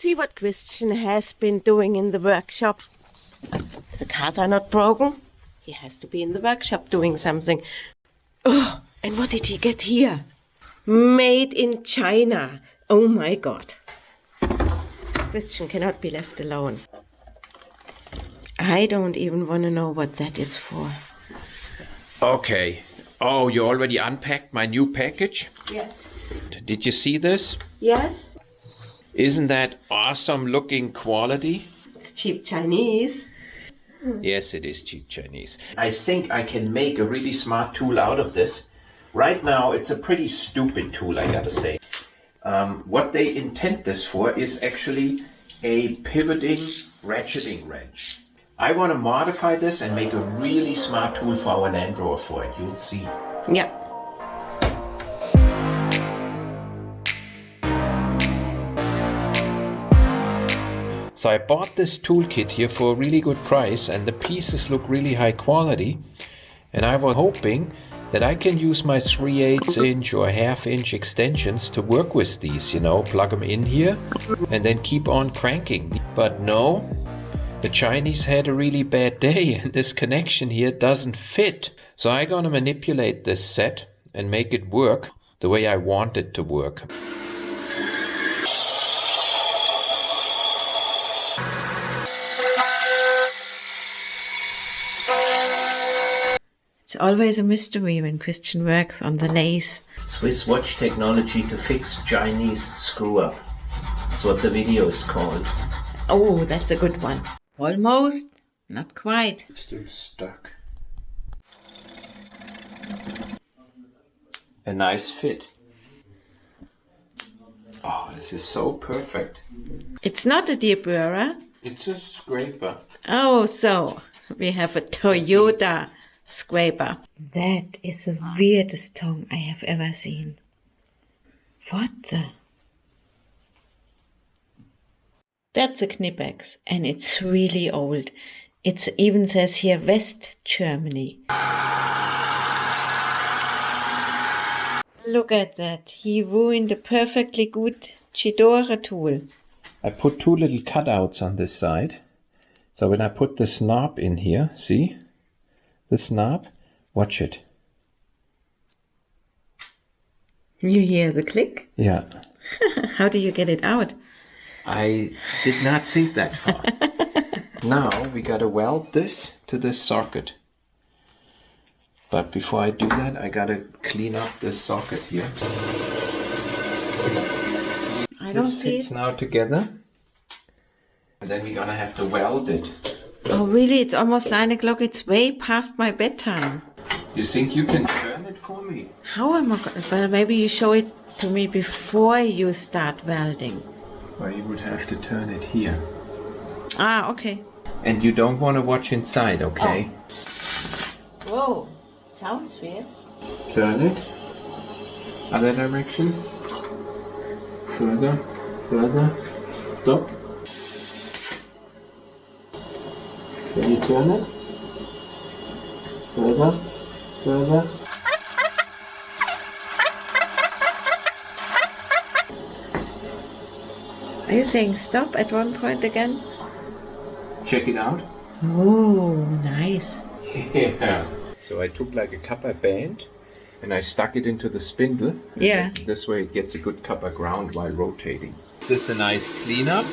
See what Christian has been doing in the workshop. If the cars are not broken, he has to be in the workshop doing something. Oh, and what did he get here? Made in China. Oh my God. Christian cannot be left alone. I don't even want to know what that is for. Okay. Oh, you already unpacked my new package? Yes. Did you see this? Yes? Isn't that awesome looking quality? It's cheap Chinese. Yes, it is cheap Chinese. I think I can make a really smart tool out of this. Right now, it's a pretty stupid tool, I gotta say. What they intend this for is actually a pivoting ratcheting wrench. I want to modify this and make a really smart tool for our Land Rover for it. You'll see. Yeah. So I bought this toolkit here for a really good price, and the pieces look really high quality. And I was hoping that I can use my 3/8 inch or 1/2 inch extensions to work with these, you know, plug them in here and then keep on cranking. But no, the Chinese had a really bad day and this connection here doesn't fit. So I'm gonna manipulate this set and make it work the way I want it to work. It's always a mystery when Christian works on the lathe. Swiss watch technology to fix Chinese screw up. That's what the video is called. Oh, that's a good one. Almost, not quite. It's still stuck. A nice fit. Oh, this is so perfect. It's not a deburrer. It's a scraper. Oh, so we have a Toyota scraper. That is the weirdest tongue I have ever seen. What the? That's a Knipex, and it's really old. It even says here West Germany. Look at that. He ruined a perfectly good Chidore tool. I put two little cutouts on this side. So when I put the knob in here, see? This knob, watch it. You hear the click? Yeah. How do you get it out? I did not think that far. Now we gotta weld this to this socket. But before I do that, I gotta clean up this socket here. I don't this see fits it. now together. And then we're gonna have to weld it. Oh really? It's almost 9 o'clock. It's way past my bedtime. You think you can turn it for me? How am I going? Well, maybe you show it to me before you start welding. Well, you would have to turn it here. Ah, okay. And you don't want to watch inside, okay? Oh. Whoa, sounds weird. Turn it. Other direction. Further. Further. Stop. Can you turn it? Further. Further. Are you saying stop at one point again? Check it out. Oh, nice. Yeah. So I took like a copper band and I stuck it into the spindle. Yeah. This way it gets a good copper ground while rotating. This is a nice cleanup.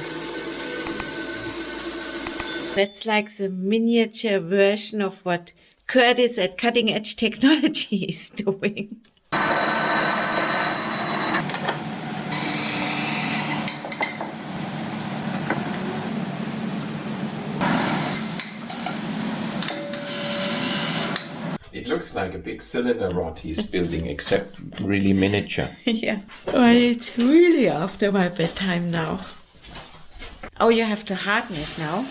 That's like the miniature version of what Curtis at Cutting Edge Technology is doing. It looks like a big cylinder rod he's building, except really miniature. Yeah. Well, it's really after my bedtime now. Oh, you have to harden it now.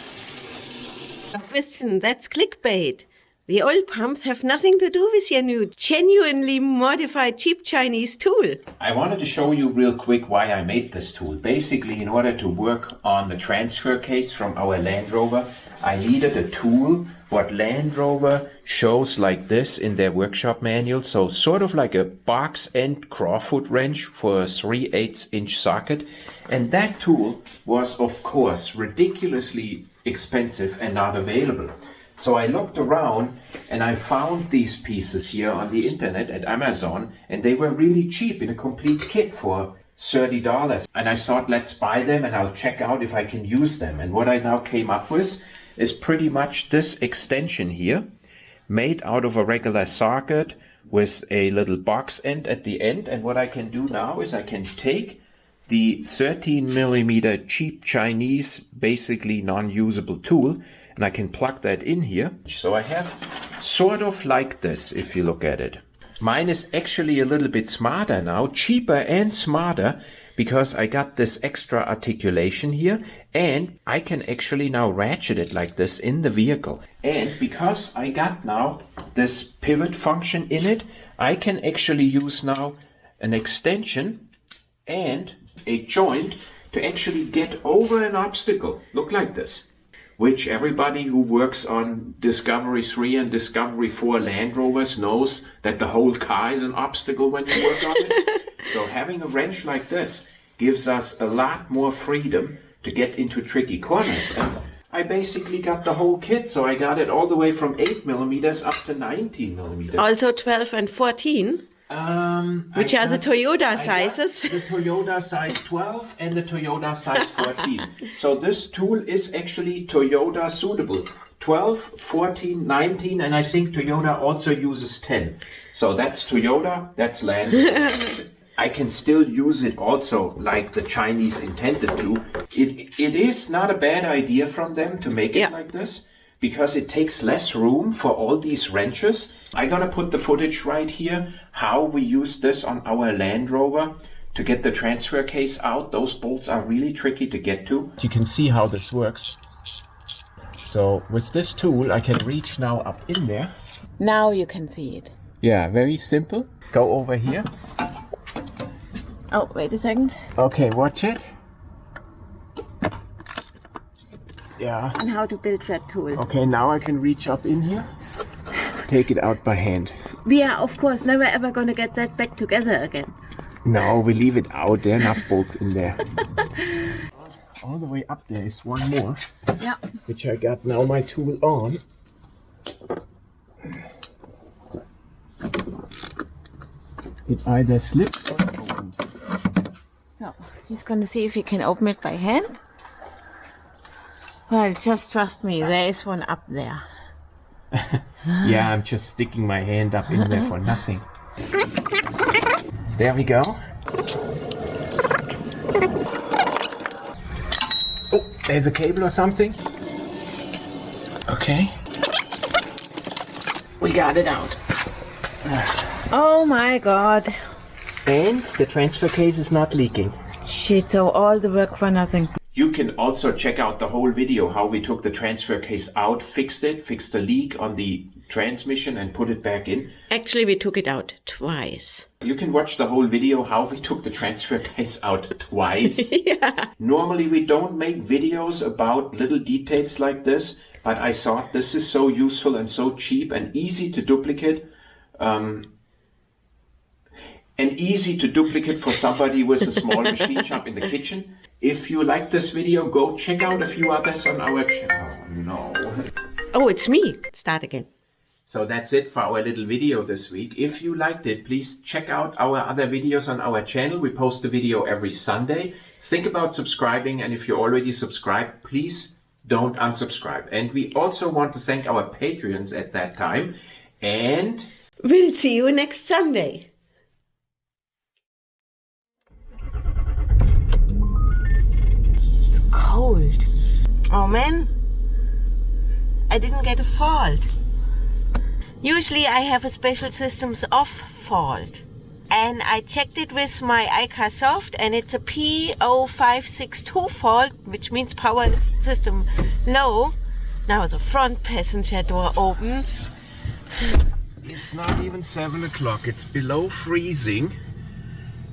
Christian, that's clickbait. The oil pumps have nothing to do with your new, genuinely modified cheap Chinese tool. I wanted to show you real quick why I made this tool. Basically, in order to work on the transfer case from our Land Rover, I needed a tool what Land Rover shows like this in their workshop manual. So sort of like a box end crawfoot wrench for a 3/8 inch socket. And that tool was, of course, ridiculously expensive and not available. So I looked around and I found these pieces here on the internet at Amazon, and they were really cheap in a complete kit for $30. And I thought, let's buy them and I'll check out if I can use them. And what I now came up with is pretty much this extension here, made out of a regular socket with a little box end at the end. And what I can do now is I can take the 13mm cheap Chinese, basically non-usable tool, and I can plug that in here. So I have sort of like this, if you look at it. Mine is actually a little bit smarter now, cheaper and smarter, because I got this extra articulation here, and I can actually now ratchet it like this in the vehicle. And because I got now this pivot function in it, I can actually use now an extension and a joint to actually get over an obstacle. Look like this. Which everybody who works on Discovery 3 and Discovery 4 Land Rovers knows that the whole car is an obstacle when you work on it. So having a wrench like this gives us a lot more freedom to get into tricky corners. And I basically got the whole kit, so I got it all the way from 8mm up to 19mm. Also 12 and 14? Which are the Toyota sizes? The Toyota size 12 and the Toyota size 14. So this tool is actually Toyota suitable. 12, 14, 19, and I think Toyota also uses 10. So that's Toyota, that's Land Rover. I can still use it also like the Chinese intended to. It is not a bad idea from them to make it like this, because it takes less room for all these wrenches. I'm gonna put the footage right here, how we use this on our Land Rover to get the transfer case out. Those bolts are really tricky to get to. You can see how this works. So with this tool, I can reach now up in there. Now you can see it. Yeah, very simple. Go over here. Oh, wait a second. Okay, watch it. Yeah. And how to build that tool. Okay, now I can reach up in here. Take it out by hand. We are, of course, never ever going to get that back together again. No, we leave it out. There are enough bolts in there. All the way up there is one more. Yeah. Which I got now my tool on. It either slipped or opened. So, he's going to see if he can open it by hand. Well, just trust me, there is one up there. Yeah, I'm just sticking my hand up in there for nothing. There we go. Oh, there's a cable or something. Okay. We got it out. Oh my god. And the transfer case is not leaking. Shit, so all the work for nothing. You can also check out the whole video how we took the transfer case out, fixed the leak on the transmission and put it back in. Actually, we took it out twice. You can watch the whole video how we took the transfer case out twice. Yeah. Normally we don't make videos about little details like this, but I thought this is so useful and so cheap and easy to duplicate. And easy to duplicate for somebody with a small machine shop in the kitchen. If you like this video, go check out a few others on our channel. Oh, no. Oh, it's me. Start again. So that's it for our little video this week. If you liked it, please check out our other videos on our channel. We post a video every Sunday. Think about subscribing, and if you're already subscribed, please don't unsubscribe. And we also want to thank our Patreons at that time. And we'll see you next Sunday. Cold. Oh man, I didn't get a fault. Usually I have a special systems off fault, and I checked it with my iCar Soft, and it's a P0562 fault, which means power system low. Now the front passenger door opens, It's not even 7 o'clock. It's below freezing.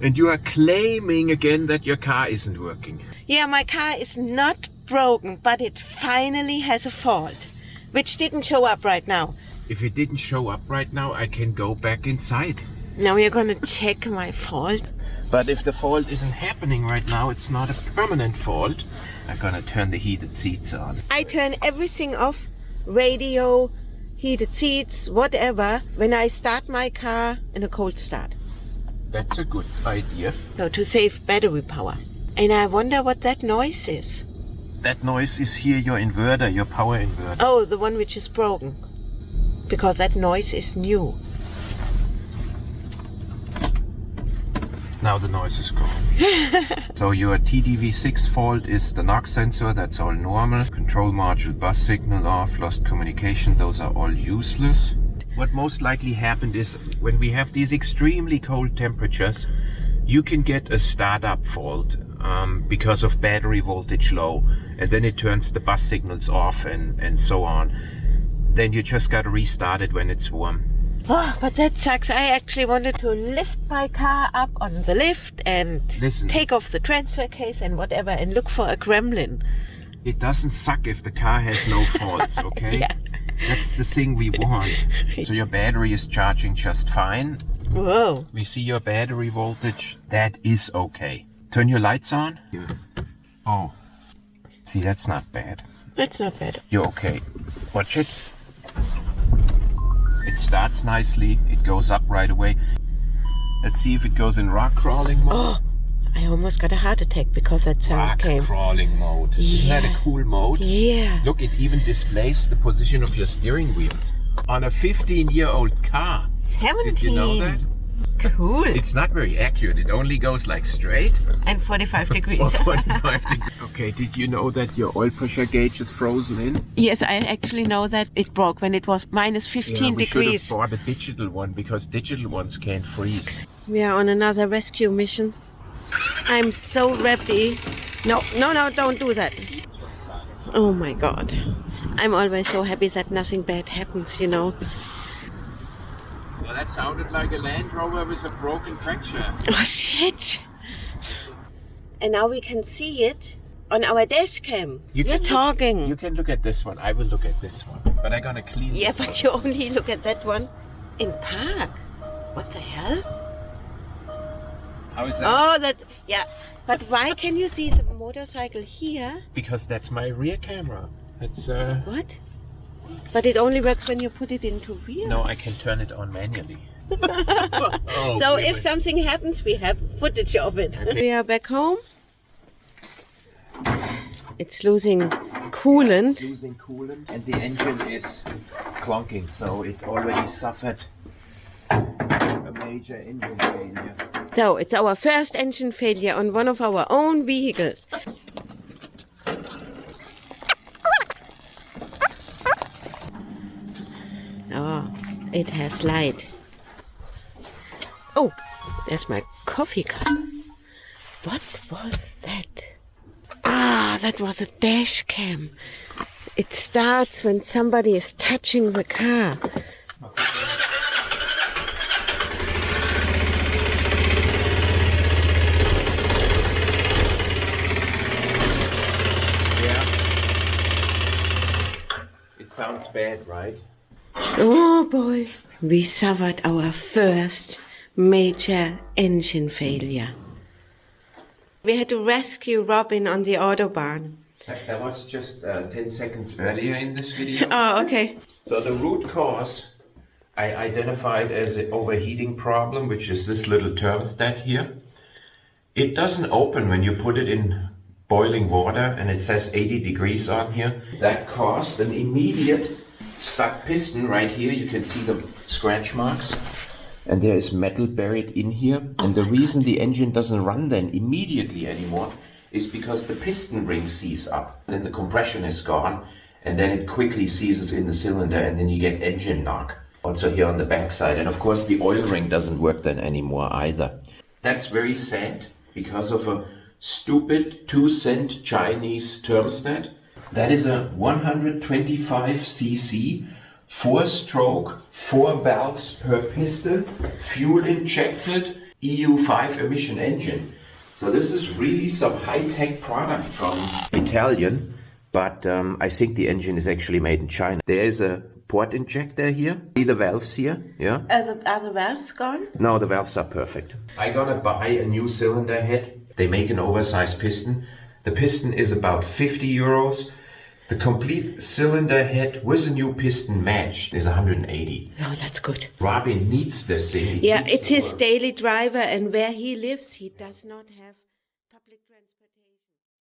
And you are claiming again that your car isn't working. Yeah, my car is not broken, but it finally has a fault, which didn't show up right now. If it didn't show up right now, I can go back inside. Now we're gonna check my fault. But if the fault isn't happening right now, it's not a permanent fault. I'm gonna turn the heated seats on. I turn everything off, radio, heated seats, whatever, when I start my car in a cold start. That's a good idea. So to save battery power. And I wonder what that noise is. That noise is here your inverter, your power inverter. Oh, the one which is broken. Because that noise is new. Now the noise is gone. So your TDV6 fault is the knock sensor, that's all normal. Control module bus signal off, lost communication, those are all useless. What most likely happened is when we have these extremely cold temperatures, you can get a startup fault because of battery voltage low, and then it turns the bus signals off and so on. Then you just gotta restart it when it's warm. Oh, but that sucks. I actually wanted to lift my car up on the lift and take off the transfer case and whatever and look for a gremlin. It doesn't suck if the car has no faults, okay? Yeah. That's the thing we want. So your battery is charging just fine. Whoa. We see your battery voltage. That is okay. Turn your lights on. Oh. See, that's not bad. That's not bad. You're okay. Watch it. It starts nicely. It goes up right away. Let's see if it goes in rock crawling mode. Oh, I almost got a heart attack because that sound Rock came. crawling mode. Isn't that a cool mode? Yeah. Look, it even displays the position of your steering wheels. On a 15-year-old car. 17. Did you know that? Cool. It's not very accurate. It only goes like straight. And 45 degrees. Or 45 degrees. Okay, did you know that your oil pressure gauge is frozen in? Yes, I actually know that it broke when it was minus 15 we degrees. should have bought a digital one because digital ones can't freeze. We are on another rescue mission. I'm so happy. No, don't do that. Oh my God. I'm always so happy that nothing bad happens, you know. Well, that sounded like a Land Rover with a broken crankshaft. Oh shit. And now we can see it on our dash cam. You're talking. You can look at this one. I will look at this one. But I'm gonna clean Yeah, this but one. you only look at that one in park. What the hell? How is that? Oh, yeah. But why can you see the motorcycle here? Because that's my rear camera. That's What? But it only works when you put it into rear. No, I can turn it on manually. So if something happens, we have footage of it. Okay. We are back home. It's losing coolant. It's losing coolant and the engine is clunking, so it already suffered a major engine failure. So it's our first engine failure on one of our own vehicles. Oh, it has light. Oh, there's my coffee cup. What was that? Ah, that was a dash cam. It starts when somebody is touching the car. Yeah. It sounds bad, right? Oh boy, we suffered our first major engine failure. We had to rescue Robin on the Autobahn. That was just 10 seconds earlier in this video. Oh, okay. So the root cause I identified as an overheating problem, which is this little thermostat here. It doesn't open when you put it in boiling water, and it says 80 degrees on here. That caused an immediate stuck piston right here. You can see the scratch marks. And there is metal buried in here. And the reason the engine doesn't run then immediately anymore is because the piston ring seizes up. Then the compression is gone, and then it quickly seizes in the cylinder, and then you get engine knock. Also here on the backside. And of course the oil ring doesn't work then anymore either. That's very sad because of a stupid 2-cent Chinese thermostat. That is a 125cc 4-stroke, 4 valves per piston, fuel injected, EU5 emission engine. So this is really some high-tech product from Italian, but I think the engine is actually made in China. There is a port injector here. See the valves here? Yeah. Are the valves gone? No, the valves are perfect. I'm gonna buy a new cylinder head. They make an oversized piston. The piston is about 50 euros. The complete cylinder head with a new piston matched is 180. Oh, that's good. Robin needs this thing. Yeah, it's his daily driver, and where he lives, he does not have public transport.